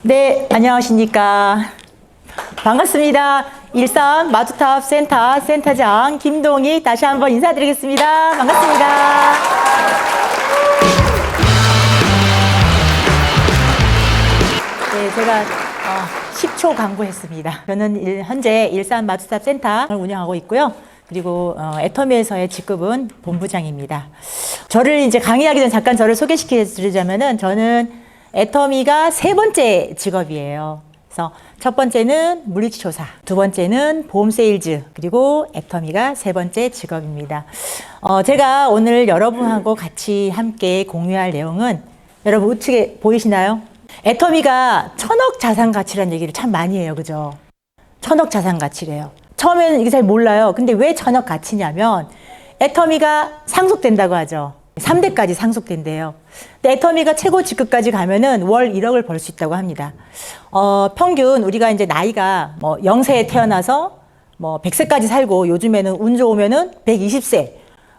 네, 안녕하십니까. 반갑습니다. 일산 마주탑 센터장 김동희 다시 한번 인사드리겠습니다. 반갑습니다. 네, 제가 10초 광고했습니다. 저는 현재 일산 마주탑 센터를 운영하고 있고요. 그리고 애터미에서의 직급은 본부장입니다. 저를 이제 강의하기 전에 잠깐 저를 소개시켜 드리자면은 저는 애터미가 세 번째 직업이에요. 그래서 첫 번째는 물리치조사, 두 번째는 보험 세일즈, 그리고 애터미가 세 번째 직업입니다. 제가 오늘 여러분하고 같이 함께 공유할 내용은 여러분 우측에 보이시나요? 애터미가 천억 자산 가치라는 얘기를 참 많이 해요. 그죠? 천억 자산 가치래요. 처음에는 이게 잘 몰라요. 근데 왜 천억 가치냐면 애터미가 상속된다고 하죠. 3대까지 상속된대요. 근데 애터미가 최고 직급까지 가면은 월 1억을 벌 수 있다고 합니다. 평균 우리가 이제 나이가 뭐 0세에 태어나서 뭐 100세까지 살고 요즘에는 운 좋으면은 120세.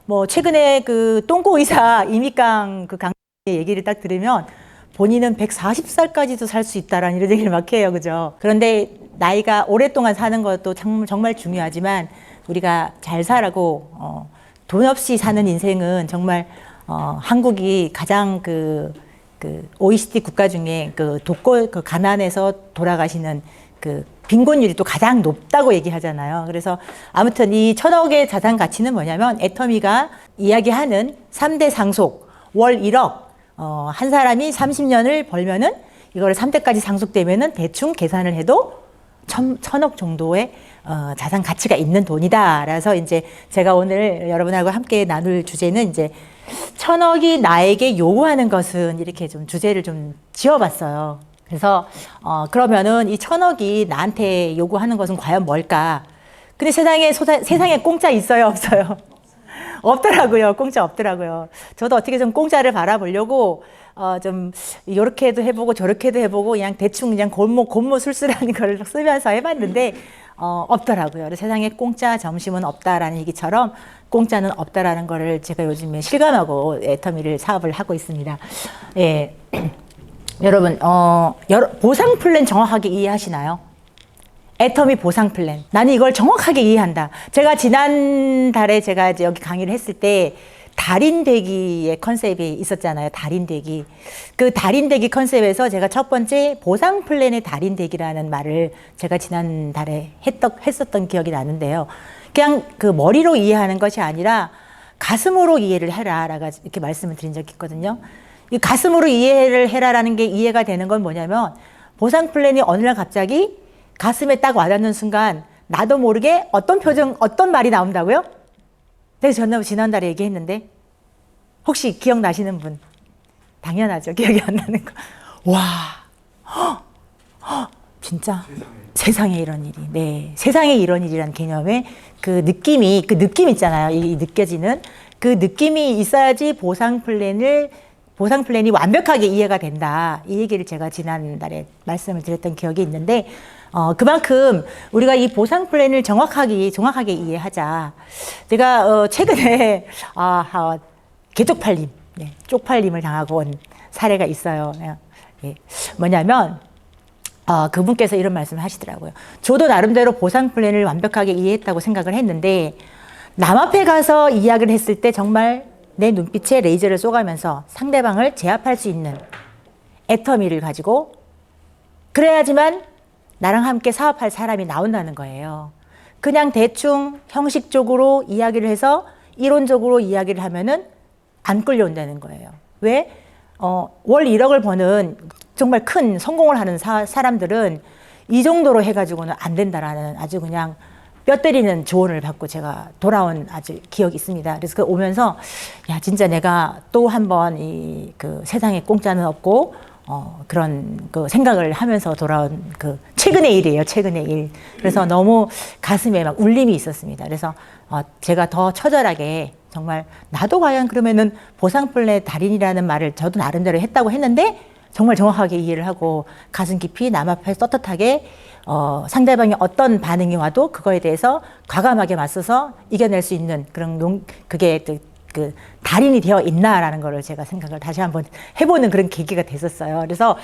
뭐 최근에 그 똥꼬 의사 이미강 그 강의 얘기를 딱 들으면 본인은 140살까지도 살 수 있다라는 이런 얘기를 막 해요. 그죠? 그런데 나이가 오랫동안 사는 것도 정말 중요하지만 우리가 잘 살고 돈 없이 사는 인생은 정말 한국이 가장 그 OECD 국가 중에 그 가난에서 돌아가시는 그 빈곤율이 또 가장 높다고 얘기하잖아요. 그래서 아무튼 이 천억의 자산 가치는 뭐냐면 애터미가 이야기하는 3대 상속 월 1억 한 사람이 30년을 벌면은 이거를 3대까지 상속되면은 대충 계산을 해도 천억 정도의 자산 가치가 있는 돈이다. 그래서 이제 제가 오늘 여러분하고 함께 나눌 주제는 이제 천억이 나에게 요구하는 것은 이렇게 좀 주제를 좀 지어봤어요. 그래서 그러면은 이 천억이 나한테 요구하는 것은 과연 뭘까? 근데 세상에 공짜 있어요, 없어요? 없더라고요. 공짜 없더라고요. 저도 어떻게 좀 공짜를 바라보려고 좀 이렇게도 해보고 저렇게도 해보고 그냥 대충 그냥 곤모술수라는 걸 쓰면서 해봤는데 없더라고요. 그래서 세상에 공짜 점심은 없다라는 얘기처럼 공짜는 없다라는 거를 제가 요즘에 실감하고 애터미를 사업을 하고 있습니다. 예. 여러분 보상 플랜 정확하게 이해하시나요? 애터미 보상 플랜. 나는 이걸 정확하게 이해한다. 제가 지난달에 제가 이제 여기 강의를 했을 때 달인되기의 컨셉이 있었잖아요. 달인되기. 그 달인되기 컨셉에서 제가 첫 번째 보상 플랜의 달인되기라는 말을 제가 지난달에 했었던 기억이 나는데요. 그냥 그 머리로 이해하는 것이 아니라 가슴으로 이해를 해라. 라고 이렇게 말씀을 드린 적이 있거든요. 이 가슴으로 이해를 해라라는 게 이해가 되는 건 뭐냐면 보상 플랜이 어느 날 갑자기 가슴에 딱 와닿는 순간 나도 모르게 어떤 표정, 어떤 말이 나온다고요? 제가 지난달에 얘기했는데 혹시 기억나시는 분? 당연하죠. 기억이 안 나는 거. 와, 진짜 세상에 이런 일이. 네, 세상에 이런 일이라는 개념의 그 느낌 있잖아요. 이 느껴지는 그 느낌이 있어야지 보상 플랜이 완벽하게 이해가 된다. 이 얘기를 제가 지난달에 말씀을 드렸던 기억이 있는데 그만큼 우리가 이 보상 플랜을 정확하게 이해하자. 제가 최근에 개쪽팔림, 쪽팔림을 당하고 온 사례가 있어요. 예. 뭐냐면 그분께서 이런 말씀을 하시더라고요. 저도 나름대로 보상 플랜을 완벽하게 이해했다고 생각을 했는데 남 앞에 가서 이야기를 했을 때 정말 내 눈빛에 레이저를 쏘가면서 상대방을 제압할 수 있는 애터미를 가지고 그래야지만 나랑 함께 사업할 사람이 나온다는 거예요. 그냥 대충 형식적으로 이야기를 해서 이론적으로 이야기를 하면은 안 끌려온다는 거예요. 왜? 월 1억을 버는 정말 큰 성공을 하는 사람들은 이 정도로 해가지고는 안 된다라는 아주 그냥 뼈 때리는 조언을 받고 제가 돌아온 아주 기억이 있습니다. 그래서 그 오면서 야 진짜 내가 또 한 번 그 세상에 공짜는 없고 그런 그 생각을 하면서 돌아온 그 최근의 일이에요. 최근의 일. 그래서 너무 가슴에 막 울림이 있었습니다. 그래서 제가 더 처절하게 정말 나도 과연 그러면은 보상 플랜 달인이라는 말을 저도 나름대로 했다고 했는데 정말 정확하게 이해를 하고 가슴 깊이 남 앞에 떳떳하게 상대방이 어떤 반응이 와도 그거에 대해서 과감하게 맞서서 이겨낼 수 있는 그런 그게 그 달인이 되어 있나라는 거를 제가 생각을 다시 한번 해보는 그런 계기가 됐었어요. 그래서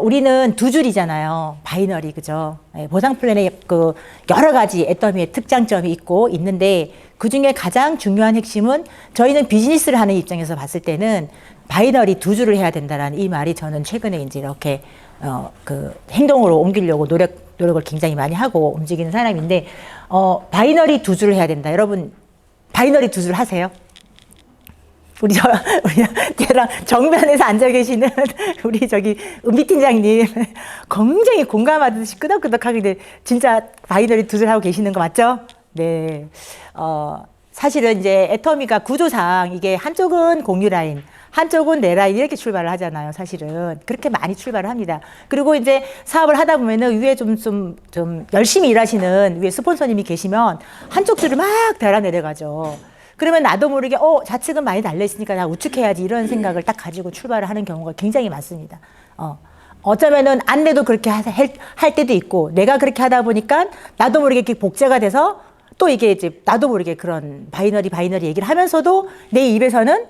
우리는 두 줄이잖아요. 바이너리, 그죠? 예, 보상 플랜에 그 여러 가지 애터미의 특장점이 있고 있는데 그 중에 가장 중요한 핵심은 저희는 비즈니스를 하는 입장에서 봤을 때는 바이너리 두 줄을 해야 된다라는 이 말이 저는 최근에 이제 이렇게 그 행동으로 옮기려고 노력을 굉장히 많이 하고 움직이는 사람인데 바이너리 두 줄을 해야 된다. 여러분 바이너리 두 줄 하세요? 우리 저랑 정면에서 앉아 계시는 우리 저기 은비 팀장님 굉장히 공감하듯이 끄덕끄덕하게 진짜 바이너리 두 줄 하고 계시는 거 맞죠? 네. 사실은 이제 애터미가 구조상 이게 한쪽은 공유 라인, 한쪽은 내 라인 이렇게 출발을 하잖아요. 사실은 그렇게 많이 출발을 합니다. 그리고 이제 사업을 하다 보면은 위에 좀 열심히 일하시는 위에 스폰서님이 계시면 한쪽 줄을 막 달아 내려가죠. 그러면 나도 모르게 좌측은 많이 달려있으니까 나 우측해야지 이런 생각을 딱 가지고 출발을 하는 경우가 굉장히 많습니다. 어쩌면은 안내도 그렇게 할 때도 있고 내가 그렇게 하다 보니까 나도 모르게 이렇게 복제가 돼서 또 이게 이제 나도 모르게 그런 바이너리 얘기를 하면서도 내 입에서는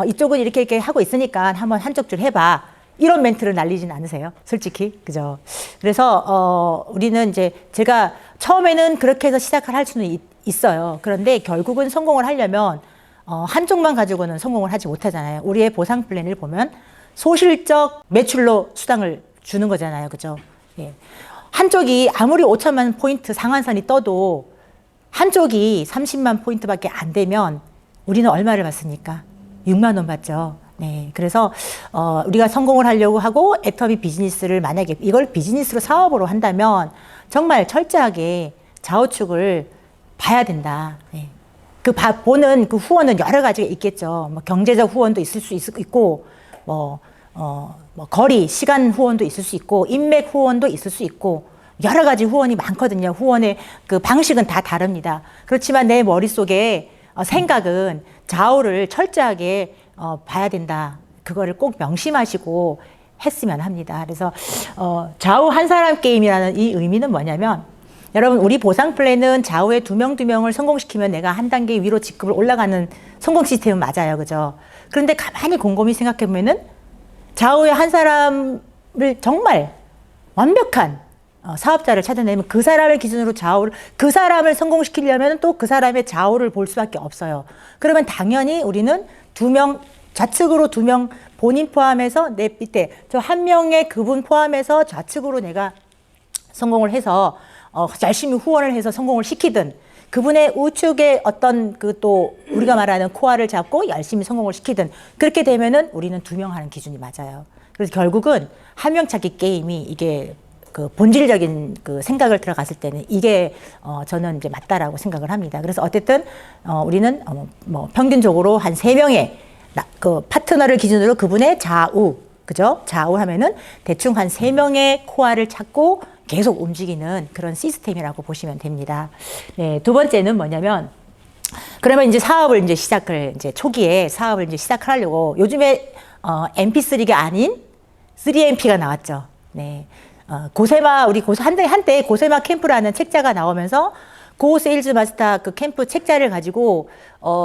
이쪽은 이렇게 하고 있으니까 한번 한쪽 줄 해봐. 이런 멘트를 날리진 않으세요? 솔직히. 그죠? 그래서, 우리는 이제 제가 처음에는 그렇게 해서 시작을 할 수는 있어요. 그런데 결국은 성공을 하려면, 한쪽만 가지고는 성공을 하지 못하잖아요. 우리의 보상 플랜을 보면 소실적 매출로 수당을 주는 거잖아요. 그죠? 예. 한쪽이 아무리 5천만 포인트 상한선이 떠도 한쪽이 30만 포인트밖에 안 되면 우리는 얼마를 받습니까? 6만 원 받죠. 네. 그래서, 우리가 성공을 하려고 하고 애터미 비즈니스를 만약에 이걸 비즈니스로 사업으로 한다면 정말 철저하게 좌우측을 봐야 된다. 네. 보는 그 후원은 여러 가지가 있겠죠. 뭐 경제적 후원도 있을 수 있고, 뭐 거리, 시간 후원도 있을 수 있고, 인맥 후원도 있을 수 있고, 여러 가지 후원이 많거든요. 후원의 그 방식은 다 다릅니다. 그렇지만 내 머릿속에 생각은 좌우를 철저하게 봐야 된다. 그거를 꼭 명심하시고 했으면 합니다. 그래서 좌우 한 사람 게임이라는 이 의미는 뭐냐면 여러분 우리 보상 플랜은 좌우에 두 명을 성공시키면 내가 한 단계 위로 직급을 올라가는 성공 시스템은 맞아요. 그죠? 그런데 가만히 곰곰이 생각해 보면은 좌우에 한 사람을 정말 완벽한 사업자를 찾아내면 그 사람을 기준으로 그 사람을 성공시키려면 또 그 사람의 좌우를 볼 수밖에 없어요. 그러면 당연히 우리는 좌측으로 2명 본인 포함해서 내 밑에 저 한 명의 그분 포함해서 좌측으로 내가 성공을 해서 열심히 후원을 해서 성공을 시키든 그분의 우측에 어떤 또 우리가 말하는 코어를 잡고 열심히 성공을 시키든 그렇게 되면은 우리는 2명 하는 기준이 맞아요. 그래서 결국은 한 명 찾기 게임이 이게 그 본질적인 그 생각을 들어갔을 때는 이게 저는 이제 맞다라고 생각을 합니다. 그래서 어쨌든 우리는 뭐 평균적으로 한 3명의 그 파트너를 기준으로 그분의 좌우, 그죠? 좌우 하면은 대충 한 3명의 코어를 찾고 계속 움직이는 그런 시스템이라고 보시면 됩니다. 네, 두 번째는 뭐냐면 그러면 이제 사업을 이제 초기에 사업을 이제 시작하려고 요즘에 MP3가 아닌 3MP가 나왔죠. 네. 한때 고세마 캠프라는 책자가 나오면서 고 세일즈 마스터 그 캠프 책자를 가지고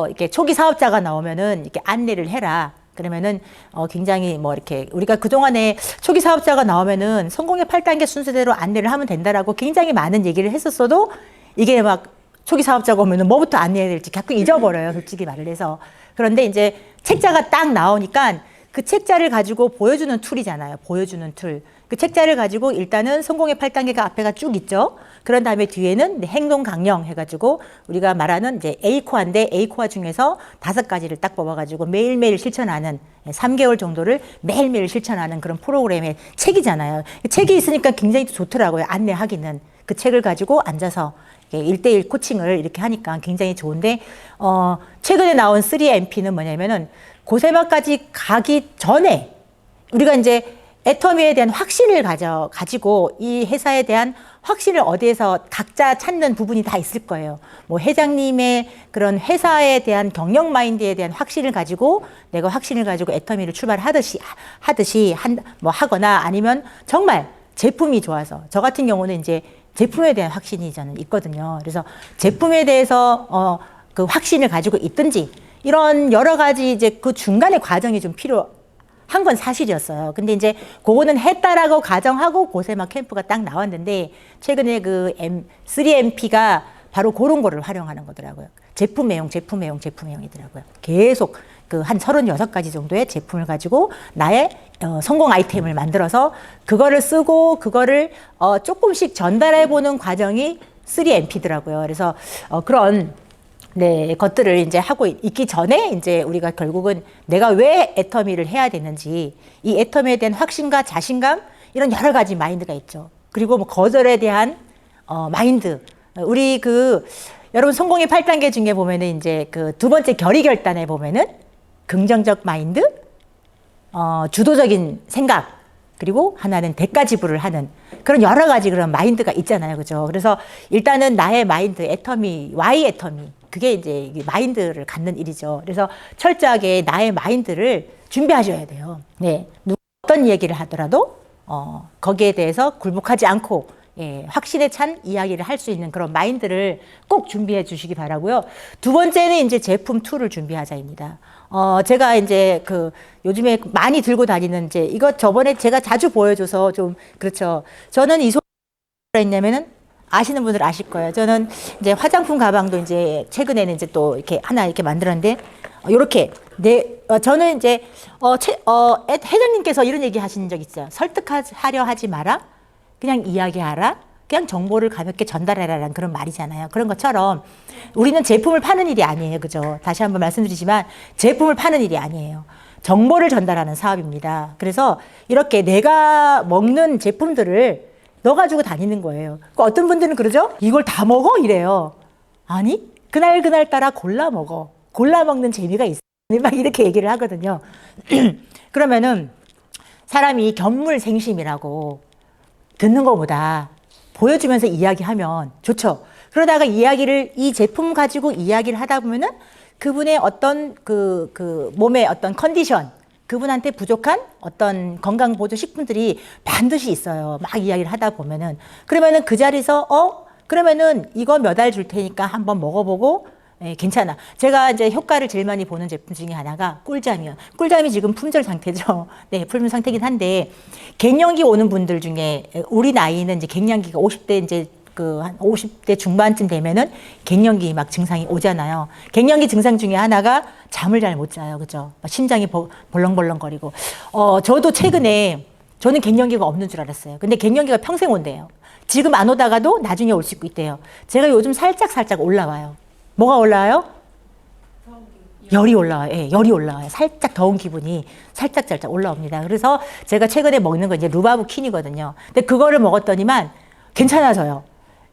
이렇게 초기 사업자가 나오면은 이렇게 안내를 해라. 그러면은 굉장히 뭐 이렇게 우리가 그동안에 초기 사업자가 나오면은 성공의 8단계 순서대로 안내를 하면 된다라고 굉장히 많은 얘기를 했었어도 이게 막 초기 사업자가 오면은 뭐부터 안내해야 될지 가끔 잊어버려요. 솔직히 말을 해서. 그런데 이제 책자가 딱 나오니까 그 책자를 가지고 보여주는 툴이잖아요. 보여주는 툴. 그 책자를 가지고 일단은 성공의 8단계가 앞에가 쭉 있죠. 그런 다음에 뒤에는 행동 강령 해가지고 우리가 말하는 이제 A코어인데 A코어 중에서 5가지를 딱 뽑아가지고 매일매일 실천하는 3개월 정도를 매일매일 실천하는 그런 프로그램의 책이잖아요. 책이 있으니까 굉장히 좋더라고요. 안내하기는. 그 책을 가지고 앉아서 1대1 코칭을 이렇게 하니까 굉장히 좋은데 최근에 나온 3MP는 뭐냐면은 고세마까지 가기 전에 우리가 이제 애터미에 대한 확신을 가지고 이 회사에 대한 확신을 어디에서 각자 찾는 부분이 다 있을 거예요. 뭐 회장님의 그런 회사에 대한 경영 마인드에 대한 확신을 가지고 내가 확신을 가지고 애터미를 출발하듯이 하거나 아니면 정말 제품이 좋아서 저 같은 경우는 이제 제품에 대한 확신이 저는 있거든요. 그래서 제품에 대해서 그 확신을 가지고 있든지 이런 여러 가지 이제 그 중간에 과정이 좀 필요한 건 사실이었어요. 근데 이제 그거는 했다라고 가정하고 고세막 캠프가 딱 나왔는데 최근에 그 3MP가 바로 그런 거를 활용하는 거더라고요. 제품애용이더라고요. 계속 그 한 36가지 정도의 제품을 가지고 나의 성공 아이템을 만들어서 그거를 쓰고 그거를 조금씩 전달해 보는 과정이 3MP더라고요. 그래서 그런 네, 것들을 이제 하고 있기 전에 이제 우리가 결국은 내가 왜 애터미를 해야 되는지 이 애터미에 대한 확신과 자신감 이런 여러 가지 마인드가 있죠. 그리고 뭐 거절에 대한 마인드. 우리 여러분 성공의 8단계 중에 보면은 이제 그 두 번째 결의 결단에 보면은 긍정적 마인드, 주도적인 생각, 그리고 하나는 대가 지불을 하는 그런 여러 가지 그런 마인드가 있잖아요. 그죠? 그래서 일단은 나의 마인드, 애터미, Y 애터미. 그게 이제 마인드를 갖는 일이죠. 그래서 철저하게 나의 마인드를 준비하셔야 돼요. 네. 누가 어떤 얘기를 하더라도, 거기에 대해서 굴복하지 않고, 예, 확신에 찬 이야기를 할 수 있는 그런 마인드를 꼭 준비해 주시기 바라고요. 두 번째는 이제 제품 툴을 준비하자입니다. 제가 이제 요즘에 많이 들고 다니는 이거 저번에 제가 자주 보여줘서 좀 그렇죠. 저는 이 소리가 있냐면은 아시는 분들 아실 거예요. 저는 이제 화장품 가방도 이제 최근에는 이제 또 이렇게 하나 이렇게 만들었는데 요렇게 저는 이제 회장님께서 이런 얘기 하신 적 있어요. 설득하려 하지 마라. 그냥 이야기하라. 그냥 정보를 가볍게 전달해라라는 그런 말이잖아요. 그런 것처럼 우리는 제품을 파는 일이 아니에요. 그죠? 다시 한번 말씀드리지만 제품을 파는 일이 아니에요. 정보를 전달하는 사업입니다. 그래서 이렇게 내가 먹는 제품들을 넣어 가지고 다니는 거예요. 어떤 분들은 그러죠? 이걸 다 먹어? 이래요. 아니, 그날 따라 골라 먹어. 골라 먹는 재미가 있어. 막 이렇게 얘기를 하거든요. 그러면은 사람이 견물생심이라고 듣는 것보다 보여주면서 이야기하면 좋죠. 그러다가 이 제품 가지고 이야기를 하다 보면은 그분의 어떤 몸의 어떤 컨디션, 그분한테 부족한 어떤 건강보조 식품들이 반드시 있어요. 막 이야기를 하다 보면은. 그러면은 그 자리에서, 그러면은 이거 몇 알 줄 테니까 한번 먹어보고, 예, 괜찮아. 제가 이제 효과를 제일 많이 보는 제품 중에 하나가 꿀잠이요. 꿀잠이 지금 품절 상태죠. 네, 품절 상태긴 한데, 갱년기 오는 분들 중에, 우리 나이는 이제 갱년기가 50대 이제 한 50대 중반쯤 되면은 갱년기 막 증상이 오잖아요. 갱년기 증상 중에 하나가 잠을 잘 못 자요. 그죠? 심장이 벌렁벌렁거리고. 저도 최근에, 저는 갱년기가 없는 줄 알았어요. 근데 갱년기가 평생 온대요. 지금 안 오다가도 나중에 올 수 있대요. 제가 요즘 살짝 올라와요. 뭐가 올라와요? 열이 올라와요. 예, 열이 올라와요. 살짝 더운 기분이 살짝 올라옵니다. 그래서 제가 최근에 먹는 건 이제 루바브킨이거든요. 근데 그거를 먹었더니만 괜찮아져요.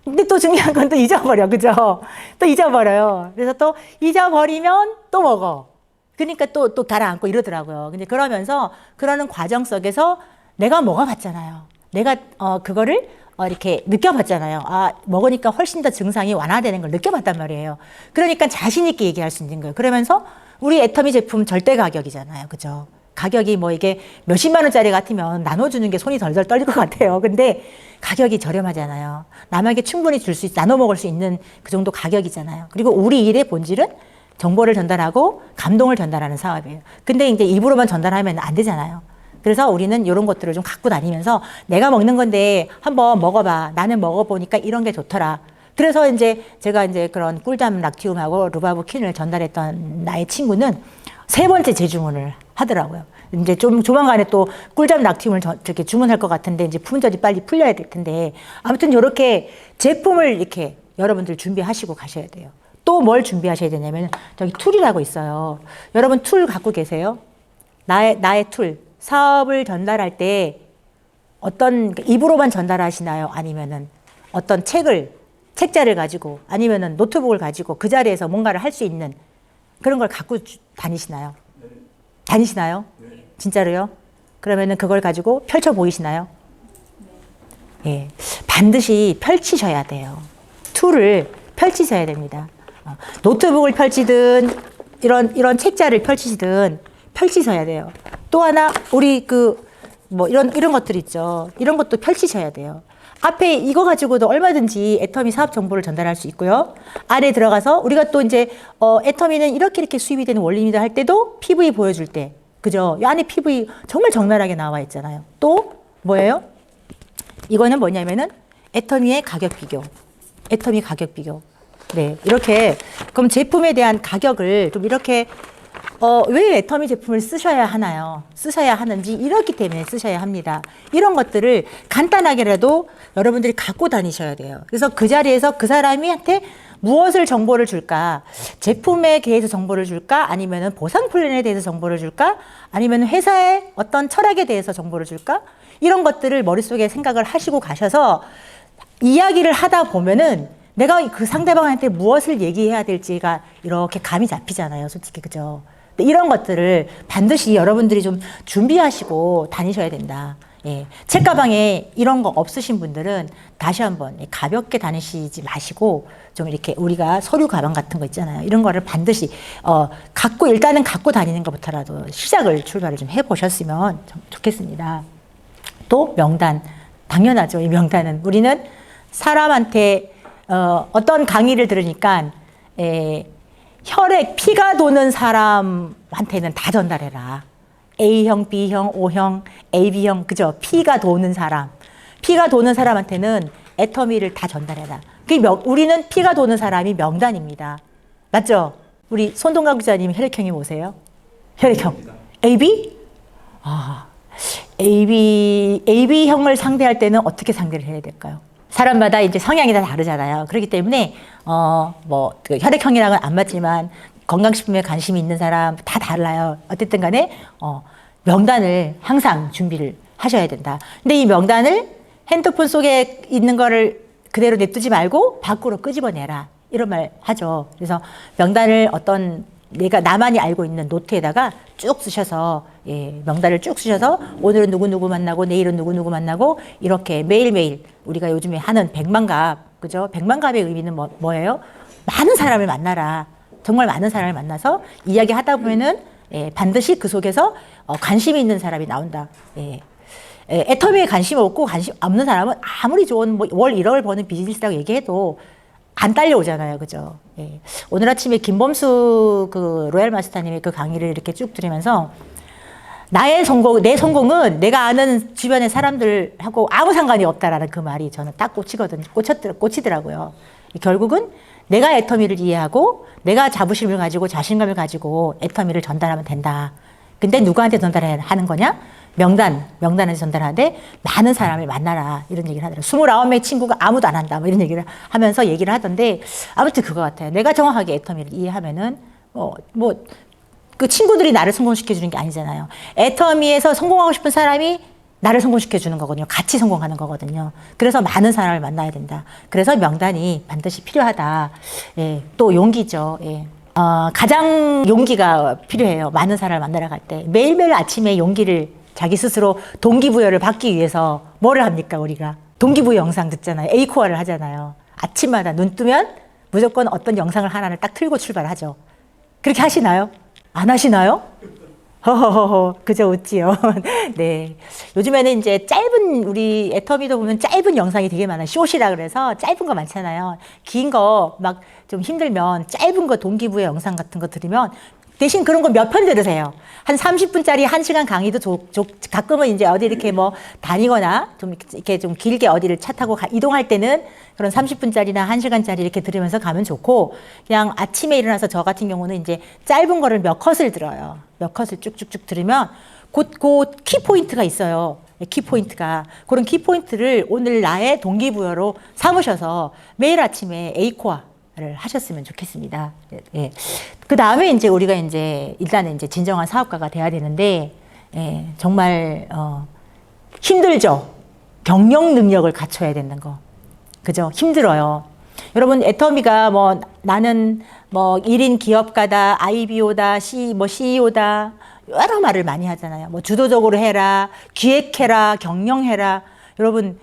근데 또 중요한 건 또 잊어버려. 그죠? 또 잊어버려요. 그래서 또 잊어버리면 또 먹어. 그러니까 또 가라앉고 이러더라고요. 근데 그러면서 그러는 과정 속에서 내가 먹어봤잖아요. 내가 그거를 이렇게 느껴봤잖아요. 먹으니까 훨씬 더 증상이 완화되는 걸 느껴봤단 말이에요. 그러니까 자신 있게 얘기할 수 있는 거예요. 그러면서 우리 애터미 제품 절대 가격이잖아요. 그죠? 가격이 뭐 이게 몇십만 원짜리 같으면 나눠주는 게 손이 덜덜 떨릴 것 같아요. 근데 가격이 저렴하잖아요. 남에게 충분히 나눠 먹을 수 있는 그 정도 가격이잖아요. 그리고 우리 일의 본질은 정보를 전달하고 감동을 전달하는 사업이에요. 근데 이제 입으로만 전달하면 안 되잖아요. 그래서 우리는 이런 것들을 좀 갖고 다니면서 내가 먹는 건데 한번 먹어봐. 나는 먹어보니까 이런 게 좋더라. 그래서 이제 제가 이제 그런 꿀잠 락티움하고 루바브킨을 전달했던 나의 친구는 3번째 재주문을 하더라고요. 이제 좀 조만간에 또 꿀잠 락티움을 저렇게 주문할 것 같은데 이제 품절이 빨리 풀려야 될 텐데 아무튼 이렇게 제품을 이렇게 여러분들 준비하시고 가셔야 돼요. 또 뭘 준비하셔야 되냐면 저기 툴이라고 있어요. 여러분 툴 갖고 계세요? 나의 툴. 사업을 전달할 때 어떤 입으로만 전달하시나요? 아니면은 어떤 책자를 가지고 아니면은 노트북을 가지고 그 자리에서 뭔가를 할 수 있는 그런 걸 갖고 다니시나요? 다니시나요? 진짜로요? 그러면은 그걸 가지고 펼쳐 보이시나요? 예, 반드시 펼치셔야 돼요. 툴을 펼치셔야 됩니다. 노트북을 펼치든 이런 책자를 펼치시든 펼치셔야 돼요. 또 하나 우리 이런 것들 있죠. 이런 것도 펼치셔야 돼요. 앞에 이거 가지고도 얼마든지 애터미 사업 정보를 전달할 수 있고요. 안에 들어가서 우리가 또 이제 애터미는 이렇게 수입이 되는 원리입니다 할 때도 PV 보여줄 때, 그죠? 이 안에 PV 정말 적나라하게 나와 있잖아요. 또 뭐예요? 이거는 뭐냐면은 애터미의 가격 비교. 애터미 가격 비교. 네, 이렇게 그럼 제품에 대한 가격을 좀 이렇게 왜 애터미 제품을 쓰셔야 하나요? 쓰셔야 하는지 이렇기 때문에 쓰셔야 합니다. 이런 것들을 간단하게라도 여러분들이 갖고 다니셔야 돼요. 그래서 그 자리에서 그 사람이한테 무엇을 정보를 줄까? 제품에 대해서 정보를 줄까? 아니면은 보상 플랜에 대해서 정보를 줄까? 아니면 회사의 어떤 철학에 대해서 정보를 줄까? 이런 것들을 머릿속에 생각을 하시고 가셔서 이야기를 하다 보면은 내가 그 상대방한테 무엇을 얘기해야 될지가 이렇게 감이 잡히잖아요. 솔직히, 그죠? 이런 것들을 반드시 여러분들이 좀 준비하시고 다니셔야 된다. 예. 책가방에 이런 거 없으신 분들은 다시 한번 가볍게 다니시지 마시고 좀 이렇게 우리가 서류 가방 같은 거 있잖아요. 이런 거를 반드시 일단은 갖고 다니는 것부터라도 출발을 좀 해보셨으면 좋겠습니다. 또 명단. 당연하죠. 이 명단은. 우리는 사람한테 어떤 강의를 들으니까 혈액, 피가 도는 사람한테는 다 전달해라. A형, B형, O형, AB형, 그죠? 피가 도는 사람. 피가 도는 사람한테는 애터미를 다 전달해라. 우리는 피가 도는 사람이 명단입니다. 맞죠? 우리 손동각 기자님 혈액형이 뭐세요? 혈액형. AB? AB형을 상대할 때는 어떻게 상대를 해야 될까요? 사람마다 이제 성향이 다 다르잖아요. 그렇기 때문에, 그 혈액형이랑은 안 맞지만, 건강식품에 관심이 있는 사람 다 달라요. 어쨌든 간에, 명단을 항상 준비를 하셔야 된다. 근데 이 명단을 핸드폰 속에 있는 거를 그대로 냅두지 말고 밖으로 끄집어내라. 이런 말 하죠. 그래서 명단을 나만이 알고 있는 노트에다가 쭉 쓰셔서, 명단을 쭉 쓰셔서 오늘은 누구 만나고 내일은 누구 만나고 이렇게 매일매일 우리가 요즘에 하는 백만갑, 그죠? 백만갑의 의미는 뭐예요? 많은 사람을 만나라. 정말 많은 사람을 만나서 이야기하다 보면은 반드시 그 속에서 관심이 있는 사람이 나온다. 애터미에 관심 없고 관심 없는 사람은 아무리 좋은 월 1억을 버는 비즈니스라고 얘기해도 안 딸려오잖아요. 그죠? 오늘 아침에 김범수 그 로얄 마스터님의 그 강의를 이렇게 쭉 들으면서 내 성공은 내가 아는 주변의 사람들하고 아무 상관이 없다라는 그 말이 저는 딱 꽂히더라고요. 결국은 내가 애터미를 이해하고 내가 자부심을 가지고 자신감을 가지고 애터미를 전달하면 된다. 근데 누구한테 전달하는 거냐? 명단에서 전달하는데 많은 사람을 만나라. 이런 얘기를 하더라고요. 29명의 친구가 아무도 안 한다. 이런 얘기를 하면서 얘기를 하던데 아무튼 그거 같아요. 내가 정확하게 애터미를 이해하면은 그 친구들이 나를 성공시켜 주는 게 아니잖아요. 애터미에서 성공하고 싶은 사람이 나를 성공시켜 주는 거거든요. 같이 성공하는 거거든요. 그래서 많은 사람을 만나야 된다. 그래서 명단이 반드시 필요하다. 또 용기죠. 가장 용기가 필요해요. 많은 사람을 만나러 갈 때. 매일매일 아침에 용기를 자기 스스로 동기부여를 받기 위해서 뭐를 합니까, 우리가? 동기부여 영상 듣잖아요. 에이코아를 하잖아요. 아침마다 눈 뜨면 무조건 어떤 영상을 하나를 딱 틀고 출발하죠. 그렇게 하시나요? 안 하시나요? 허허허허, 그저 웃지요. 네. 요즘에는 이제 우리 애터미도 보면 짧은 영상이 되게 많아요. 숏이라 그래서 짧은 거 많잖아요. 긴 거 막 좀 힘들면 짧은 거 동기부여 영상 같은 거 들으면 대신 그런 거 몇 편 들으세요. 한 30분짜리 1시간 강의도 가끔은 이제 어디 이렇게 다니거나 좀 이렇게 좀 길게 어디를 차 타고 이동할 때는 그런 30분짜리나 1시간짜리 이렇게 들으면서 가면 좋고, 그냥 아침에 일어나서 저 같은 경우는 이제 짧은 거를 몇 컷을 들어요. 몇 컷을 쭉쭉쭉 들으면 곧 키포인트가 있어요. 키포인트가. 그런 키포인트를 오늘 나의 동기부여로 삼으셔서 매일 아침에 에이코아를 하셨으면 좋겠습니다. 예. 그 다음에 이제 우리가 일단은 진정한 사업가가 돼야 되는데, 정말, 힘들죠. 경영 능력을 갖춰야 되는 거. 그죠? 힘들어요. 여러분, 애터미가 나는 1인 기업가다, IBO다, CEO다, 여러 말을 많이 하잖아요. 주도적으로 해라, 기획해라, 경영해라. 여러분,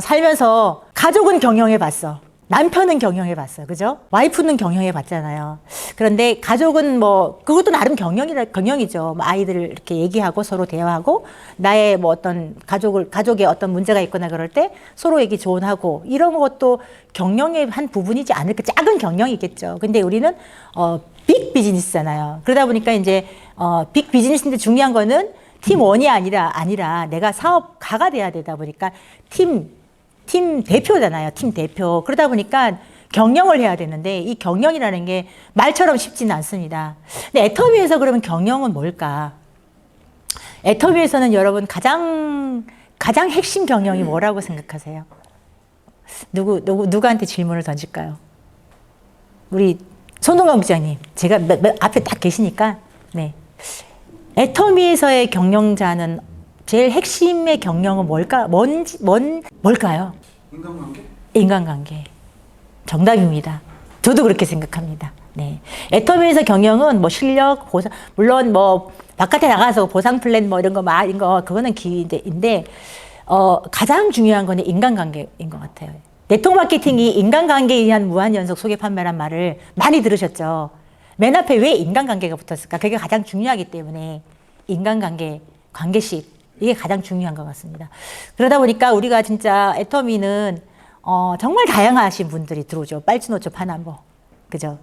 살면서 가족은 경영해 봤어. 남편은 경영해 봤어요. 그죠? 와이프는 경영해 봤잖아요. 그런데 가족은 뭐, 그것도 나름 경영이죠. 뭐 아이들을 이렇게 얘기하고 서로 대화하고, 나의 뭐 어떤 가족의 어떤 문제가 있거나 그럴 때 서로에게 조언하고, 이런 것도 경영의 한 부분이지 않을까. 작은 경영이겠죠. 근데 우리는, 빅 비즈니스잖아요. 그러다 보니까 이제, 빅 비즈니스인데 중요한 거는 팀원이 아니라 내가 사업가가 돼야 되다 보니까 팀 대표잖아요. 팀 대표. 그러다 보니까 경영을 해야 되는데 이 경영이라는 게 말처럼 쉽지는 않습니다. 근데 애터미에서 그러면 경영은 뭘까? 애터미에서는 여러분 가장 핵심 경영이 뭐라고 생각하세요? 누구한테 질문을 던질까요? 우리 손동강 부장님. 제가 앞에 딱 계시니까. 네. 애터미에서의 경영자는 제일 핵심의 경영은 뭘까요? 인간관계? 인간관계. 정답입니다. 저도 그렇게 생각합니다. 네. 애터미에서 경영은 뭐 실력, 보상, 물론 뭐 바깥에 나가서 보상 플랜 뭐 이런 거 그거는 기인데, 가장 중요한 건 인간관계인 것 같아요. 네트워크 마케팅이 인간관계에 의한 무한연속 소개 판매란 말을 많이 들으셨죠. 맨 앞에 왜 인간관계가 붙었을까? 그게 가장 중요하기 때문에 인간관계, 관계식 이게 가장 중요한 것 같습니다. 그러다 보니까 우리가 진짜 애터미는 정말 다양하신 분들이 들어오죠. 빨주노초 파남보. 그죠?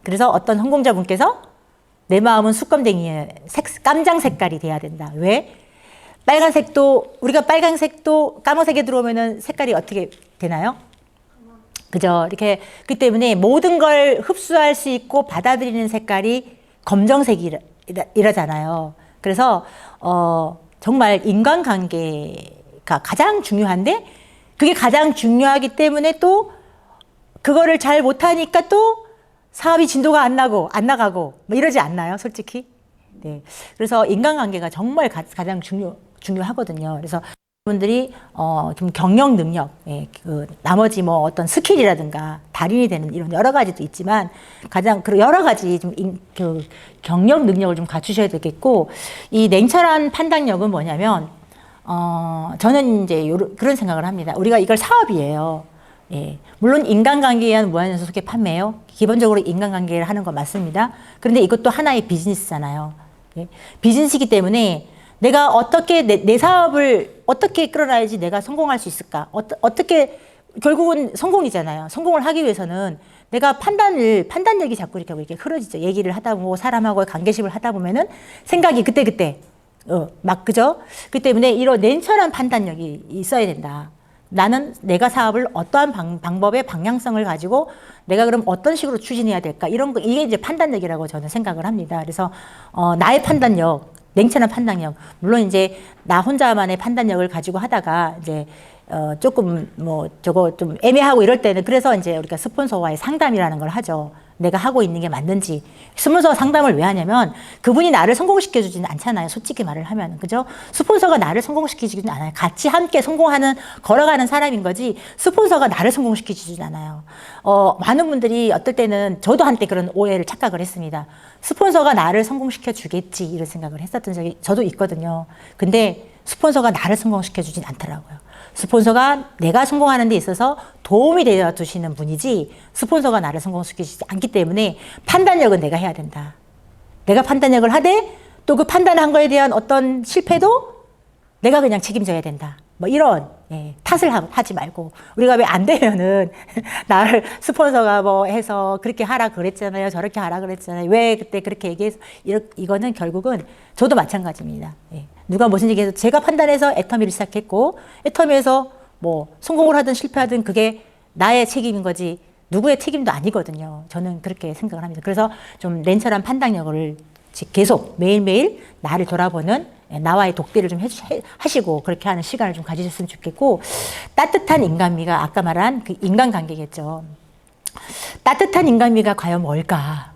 그래서 어떤 성공자분께서 내 마음은 수검댕이의 깜장 색깔이 돼야 된다. 왜? 빨간색도 우리가 빨간색도 까만색에 들어오면은 색깔이 어떻게 되나요? 그죠? 이렇게 그 때문에 모든 걸 흡수할 수 있고 받아들이는 색깔이 검정색이라잖아요. 그래서 정말 인간관계가 가장 중요한데 그게 가장 중요하기 때문에 또 그거를 잘 못하니까 또 사업이 진도가 안 나가고 뭐 이러지 않나요? 솔직히. 네. 그래서 인간관계가 정말 가장 중요하거든요. 그래서 분들이 좀 경영 능력, 예, 그 나머지 뭐 어떤 스킬이라든가 달인이 되는 이런 여러 가지도 있지만 가장 그 여러 가지 좀 그 경영 능력을 좀 갖추셔야 되겠고 이 냉철한 판단력은 뭐냐면 저는 이제 그런 생각을 합니다. 우리가 이걸 사업이에요. 예, 물론 인간관계에 의한 무한연속 소개 판매요. 기본적으로 인간관계를 하는 건 맞습니다. 그런데 이것도 하나의 비즈니스잖아요. 예, 비즈니스이기 때문에 내가 어떻게 내 사업을 어떻게 끌어놔야지 내가 성공할 수 있을까? 어떻게 결국은 성공이잖아요. 성공을 하기 위해서는 내가 판단력이 자꾸 이렇게 흐려지죠. 얘기를 하다 보고 사람하고의 관계식을 하다 보면은 생각이 그때 막 그죠? 그 때문에 이런 냉철한 판단력이 있어야 된다. 나는 내가 사업을 어떠한 방법의 방향성을 가지고 내가 그럼 어떤 식으로 추진해야 될까? 이런 거 이게 이제 판단력이라고 저는 생각을 합니다. 그래서 나의 판단력 냉철한 판단력. 물론 이제 나 혼자만의 판단력을 가지고 하다가 이제 조금 뭐 저거 좀 애매하고 이럴 때는 그래서 이제 우리가 스폰서와의 상담이라는 걸 하죠. 내가 하고 있는 게 맞는지. 스폰서 상담을 왜 하냐면 그분이 나를 성공시켜 주지는 않잖아요. 솔직히 말을 하면. 그죠? 스폰서가 나를 성공시키지는 않아요. 같이 함께 걸어가는 사람인 거지 스폰서가 나를 성공시키지는 않아요. 많은 분들이 어떨 때는 저도 한때 그런 오해를 착각을 했습니다. 스폰서가 나를 성공시켜 주겠지 이런 생각을 했었던 적이 저도 있거든요. 근데 스폰서가 나를 성공시켜 주진 않더라고요. 스폰서가 내가 성공하는 데 있어서 도움이 되어 주시는 분이지 스폰서가 나를 성공시키지 않기 때문에 판단력은 내가 해야 된다. 내가 판단력을 하되 또 그 판단한 거에 대한 어떤 실패도 내가 그냥 책임져야 된다. 뭐 이런 탓을 하지 말고 우리가 왜 안 되면은 나를 스폰서가 뭐 해서 그렇게 하라 그랬잖아요. 저렇게 하라 그랬잖아요. 왜 그때 그렇게 얘기해서 이거는 결국은 저도 마찬가지입니다. 누가 무슨 얘기해서 제가 판단해서 애터미를 시작했고 애터미에서 뭐 성공을 하든 실패하든 그게 나의 책임인 거지 누구의 책임도 아니거든요. 저는 그렇게 생각을 합니다. 그래서 좀 냉철한 판단력을 계속 매일매일 나를 돌아보는 나와의 독대를 좀 하시고 그렇게 하는 시간을 좀 가지셨으면 좋겠고 따뜻한 인간미가 아까 말한 그 인간관계겠죠. 따뜻한 인간미가 과연 뭘까?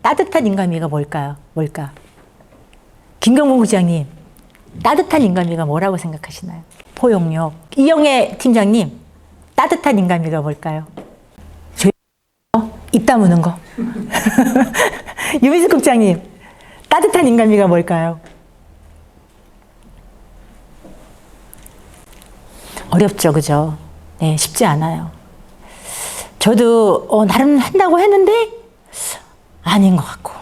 따뜻한 인간미가 뭘까? 김경문 부장님, 따뜻한 인간미가 뭐라고 생각하시나요? 포용력. 이영애 팀장님, 따뜻한 인간미가 뭘까요? 입 다무는 거. 유민수 국장님, 따뜻한 인간미가 뭘까요? 어렵죠, 그죠? 네, 쉽지 않아요. 저도 나름 한다고 했는데 아닌 것 같고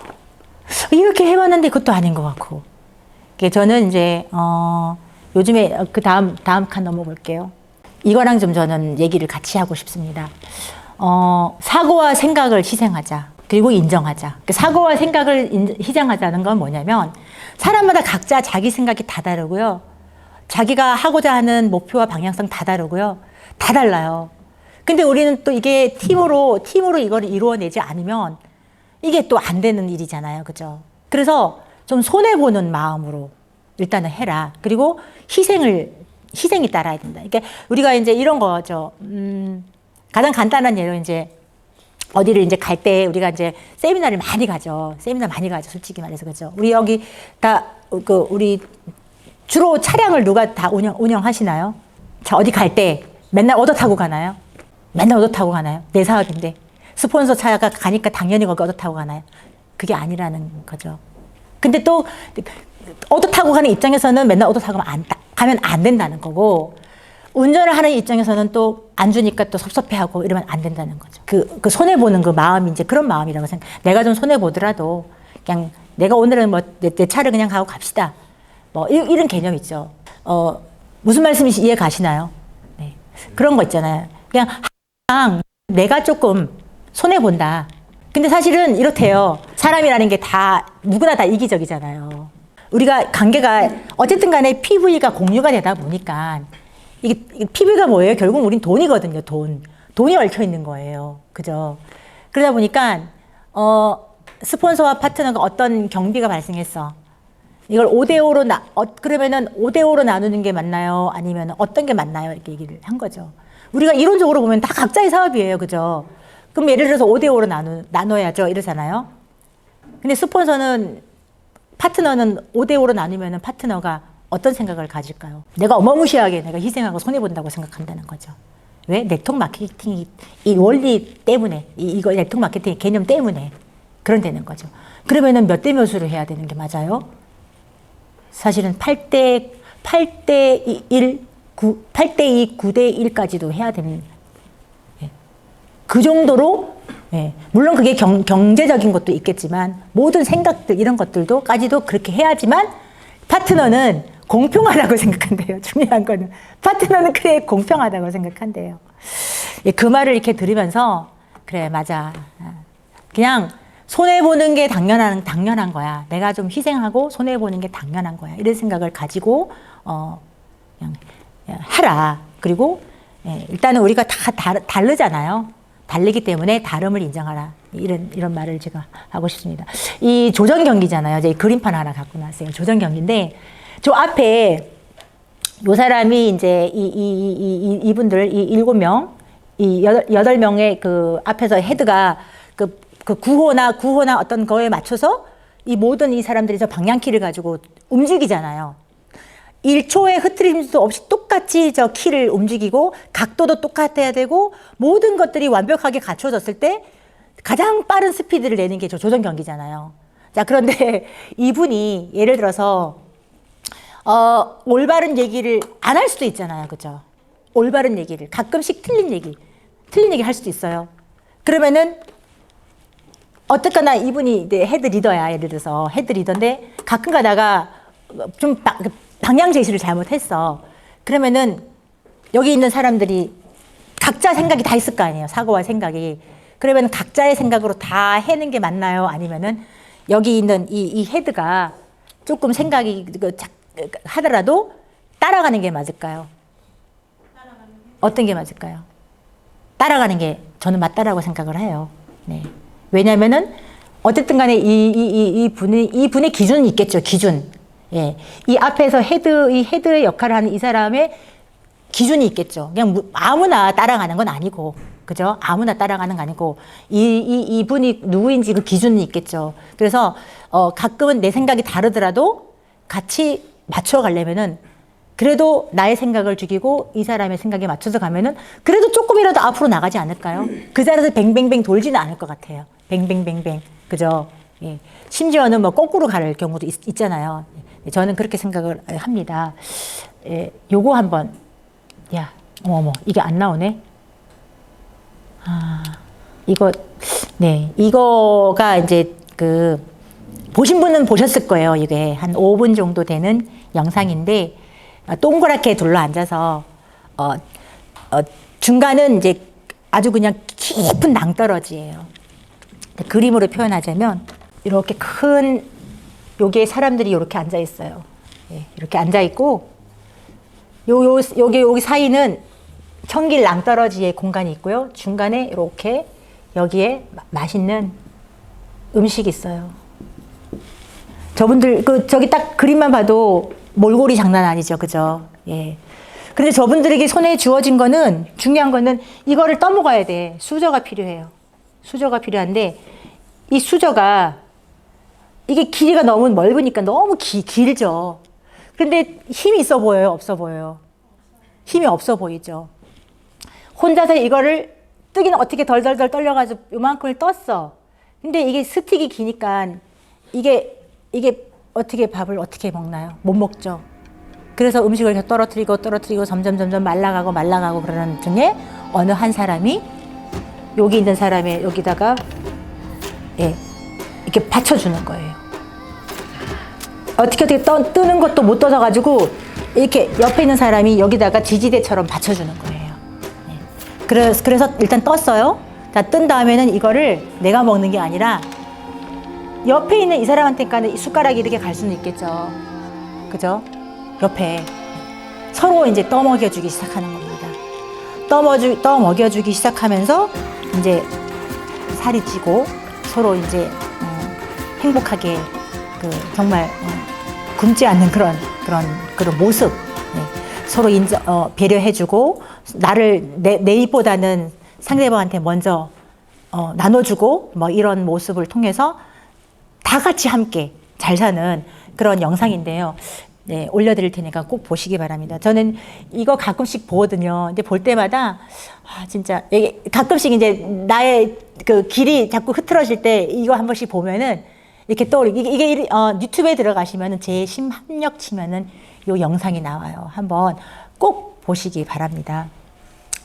이렇게 해봤는데 그것도 아닌 것 같고 저는 이제 요즘에 그 다음 칸 넘어볼게요. 이거랑 좀 저는 얘기를 같이 하고 싶습니다. 사고와 생각을 희생하자. 그리고 인정하자. 사고와 생각을 희생하자는 건 뭐냐면 사람마다 각자 자기 생각이 다 다르고요. 자기가 하고자 하는 목표와 방향성 다 다르고요. 다 달라요. 근데 우리는 또 이게 팀으로 이걸 이루어내지 않으면 이게 또 안 되는 일이잖아요. 그죠? 그래서 좀 손해보는 마음으로 일단은 해라. 그리고 희생이 따라야 된다. 그러니까 우리가 이제 이런 거죠. 가장 간단한 예로 이제 어디를 이제 갈 때 우리가 이제 세미나를 많이 가죠. 솔직히 말해서. 그죠? 우리 여기 다, 우리 주로 차량을 누가 다 운영하시나요? 자, 어디 갈 때 맨날 얻어 타고 가나요? 내 사업인데. 스폰서 차가 가니까 당연히 거기 얻어 타고 가나요? 그게 아니라는 거죠. 근데 또 얻어 타고 가는 입장에서는 맨날 얻어 타고 가면 안 된다는 거고, 운전을 하는 입장에서는 또 안 주니까 또 섭섭해하고 이러면 안 된다는 거죠. 그 손해보는 그 마음이 이제 그런 마음이라고 생각. 내가 좀 손해보더라도 그냥 내가 오늘은 뭐 내 차를 그냥 가고 갑시다. 뭐 이런 개념 있죠. 무슨 말씀인지 이해 가시나요? 네. 그런 거 있잖아요. 그냥 항상 내가 조금 손해본다. 근데 사실은 이렇대요. 사람이라는 게 다 누구나 다 이기적이잖아요. 우리가 관계가 어쨌든 간에 PV가 공유가 되다 보니까 이게 PV가 뭐예요? 결국 우린 돈이거든요. 돈이 얽혀 있는 거예요. 그죠? 그러다 보니까 스폰서와 파트너가 어떤 경비가 발생했어. 이걸 5대5로 그러면은 5대5로 나누는 게 맞나요? 아니면 어떤 게 맞나요? 이렇게 얘기를 한 거죠. 우리가 이론적으로 보면 다 각자의 사업이에요. 그죠? 그럼 예를 들어서 5대5로 나눠야죠. 이러잖아요. 근데 파트너는 5대5로 나누면은 파트너가 어떤 생각을 가질까요? 내가 어마무시하게 내가 희생하고 손해본다고 생각한다는 거죠. 왜? 네트워크 마케팅이 이 원리 때문에, 이거 네트워크 마케팅의 개념 때문에 그런다는 거죠. 그러면은 몇 대 몇으로 해야 되는 게 맞아요? 사실은 8대 1, 8대 2, 9대 1까지도 해야 되는, 그 정도로, 물론 그게 경제적인 것도 있겠지만, 모든 생각들, 이런 것들도까지도 그렇게 해야지만, 파트너는 공평하다고 생각한대요. 중요한 거는. 파트너는 그래, 공평하다고 생각한대요. 그 말을 이렇게 들으면서, 그래, 맞아. 그냥, 손해보는 게 당연한 거야. 내가 좀 희생하고 손해보는 게 당연한 거야. 이런 생각을 가지고, 그냥 하라. 그리고, 일단은 우리가 다 다르잖아요. 다르기 때문에 다름을 인정하라. 이런 말을 제가 하고 싶습니다. 이 조정 경기잖아요. 이제 그림판 하나 갖고 나왔어요. 조정 경기인데, 저 앞에 요 사람이 이제 이분들, 이 7명, 이 8명의 그 앞에서 헤드가 그 구호나 어떤 거에 맞춰서 이 모든 이 사람들이 저 방향키를 가지고 움직이잖아요. 1초의 흐트림도 없이 똑같이 저 키를 움직이고 각도도 똑같아야 되고 모든 것들이 완벽하게 갖춰졌을 때 가장 빠른 스피드를 내는 게 저 조정 경기잖아요. 자, 그런데 이분이 예를 들어서 올바른 얘기를 안 할 수도 있잖아요. 그죠? 올바른 얘기를 가끔씩 틀린 얘기 할 수도 있어요. 그러면은 어쨌거나 이분이 헤드 리더야. 예를 들어서 헤드 리더인데 가끔 가다가 좀 방향 제시를 잘못했어. 그러면은 여기 있는 사람들이 각자 생각이 다 있을 거 아니에요. 사고와 생각이. 그러면 각자의 생각으로 다 해는 게 맞나요? 아니면은 여기 있는 이 헤드가 조금 생각이 하더라도 따라가는 게 맞을까요? 어떤 게 맞을까요? 따라가는 게 저는 맞다라고 생각을 해요. 네. 왜냐면은 어쨌든 간에 이 분의 기준이 있겠죠. 기준. 예. 이 앞에서 헤드의 역할을 하는 이 사람의 기준이 있겠죠. 그냥 아무나 따라가는 건 아니고. 그죠? 아무나 따라가는 거 아니고. 이분이 누구인지 그 기준이 있겠죠. 그래서, 가끔은 내 생각이 다르더라도 같이 맞춰가려면은 그래도 나의 생각을 죽이고 이 사람의 생각에 맞춰서 가면은 그래도 조금이라도 앞으로 나가지 않을까요? 그 자리에서 뱅뱅뱅 돌지는 않을 것 같아요. 뱅뱅뱅뱅. 그죠? 예. 심지어는 뭐 거꾸로 갈 경우도 있잖아요. 저는 그렇게 생각을 합니다. 요거 한번, 어머, 이게 안 나오네? 이거, 네. 이거가 이제 보신 분은 보셨을 거예요. 이게 한 5분 정도 되는 영상인데, 동그랗게 둘러 앉아서, 중간은 이제 아주 그냥 깊은 낭떠러지예요. 그림으로 표현하자면, 이렇게 큰, 여기에 사람들이 이렇게 앉아 있어요. 예, 이렇게 앉아 있고, 여기 사이는 청길 낭떠러지의 공간이 있고요. 중간에 이렇게 여기에 맛있는 음식이 있어요. 저분들, 저기 딱 그림만 봐도 몰골이 장난 아니죠. 그죠? 예. 근데 저분들에게 손에 주어진 거는, 중요한 거는 이거를 떠먹어야 돼. 수저가 필요해요. 수저가 필요한데, 이 수저가, 이게 길이가 너무 넓으니까 너무 길죠. 근데 힘이 있어 보여요? 없어 보여요? 힘이 없어 보이죠. 혼자서 이거를 뜨기는 어떻게 덜덜덜 떨려가지고 요만큼을 떴어. 근데 이게 스틱이 기니까 이게 어떻게 밥을 어떻게 먹나요? 못 먹죠. 그래서 음식을 떨어뜨리고 점점 말라가고 그러는 중에 어느 한 사람이 여기 있는 사람의 여기다가 예, 이렇게 받쳐주는 거예요. 어떻게 뜨는 것도 못 떠져가지고 이렇게 옆에 있는 사람이 여기다가 지지대처럼 받쳐주는 거예요. 예. 그래서 일단 떴어요. 다 뜬 다음에는 이거를 내가 먹는 게 아니라 옆에 있는 이 사람한테까지 숟가락이 이렇게 갈 수는 있겠죠. 그죠? 옆에 서로 이제 떠먹여주기 시작하는 겁니다. 떠먹여주기 시작하면서 이제 살이 찌고 서로 이제 행복하게 정말 굶지 않는 그런 모습, 네. 서로 배려해주고 내 입보다는 상대방한테 먼저 나눠주고 뭐 이런 모습을 통해서 다 같이 함께 잘 사는 그런 영상인데요. 네, 올려드릴 테니까 꼭 보시기 바랍니다. 저는 이거 가끔씩 보거든요. 근데 볼 때마다 진짜 이게 가끔씩 이제 나의 길이 자꾸 흐트러질 때 이거 한 번씩 보면은 이렇게 이게 유튜브에 들어가시면은 제 심합력 치면은 요 영상이 나와요. 한번 꼭 보시기 바랍니다.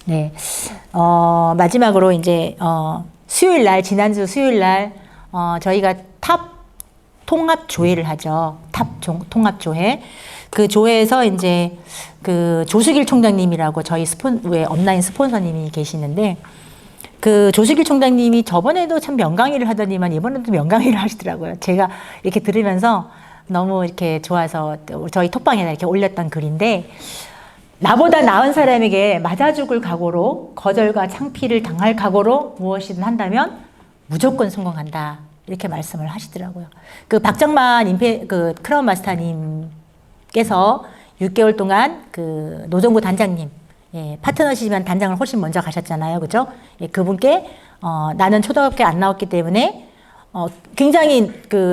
네, 마지막으로 이제 지난주 수요일 날 저희가 탑 통합 조회를 하죠. 통합 조회. 그 조회에서 이제 조수길 총장님이라고 저희 온라인 스폰서님이 계시는데, 조수길 총장님이 저번에도 참 명강의를 하더니만 이번에도 명강의를 하시더라고요. 제가 이렇게 들으면서 너무 이렇게 좋아서 저희 톡방에다 이렇게 올렸던 글인데, 나보다 나은 사람에게 맞아 죽을 각오로, 거절과 창피를 당할 각오로 무엇이든 한다면 무조건 성공한다. 이렇게 말씀을 하시더라고요. 박정만 크라운 마스터님께서 6개월 동안 노정구 단장님, 예, 파트너시지만 단장을 훨씬 먼저 가셨잖아요. 그죠? 예, 그분께, 나는 초등학교 안 나왔기 때문에, 굉장히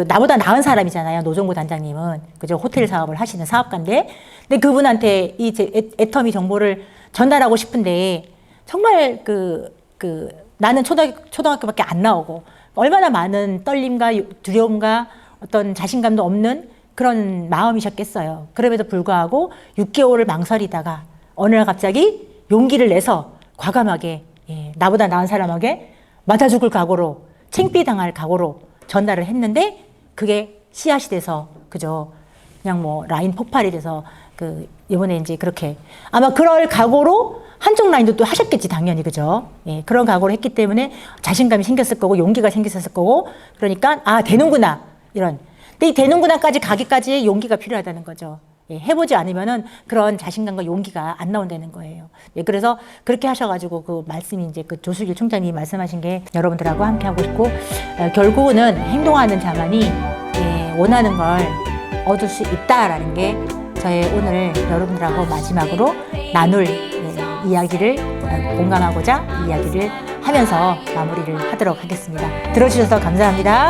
나보다 나은 사람이잖아요. 노정구 단장님은. 그죠? 호텔 사업을 하시는 사업가인데. 근데 그분한테 이 애터미 정보를 전달하고 싶은데, 정말 나는 초등학교밖에 안 나오고, 얼마나 많은 떨림과 두려움과 어떤 자신감도 없는 그런 마음이셨겠어요. 그럼에도 불구하고 6개월을 망설이다가 어느 날 갑자기 용기를 내서 과감하게, 예, 나보다 나은 사람에게 맞아 죽을 각오로, 창피당할 각오로 전달을 했는데 그게 씨앗이 돼서, 그죠? 그냥 뭐 라인 폭발이 돼서 이번에 이제 그렇게 아마 그럴 각오로 한쪽 라인도 또 하셨겠지, 당연히. 그죠? 예, 그런 각오를 했기 때문에 자신감이 생겼을 거고, 용기가 생겼을 거고, 그러니까, 되는구나. 이런. 근데 이 되는구나까지 가기까지 용기가 필요하다는 거죠. 예, 해보지 않으면은 그런 자신감과 용기가 안 나온다는 거예요. 예, 그래서 그렇게 하셔가지고 말씀이 이제 조수길 총장님이 말씀하신 게 여러분들하고 함께 하고 싶고, 결국은 행동하는 자만이, 예, 원하는 걸 얻을 수 있다라는 게 저의 오늘 여러분들하고 마지막으로 나눌 이야기를 공감하고자 이야기를 하면서 마무리를 하도록 하겠습니다. 들어주셔서 감사합니다.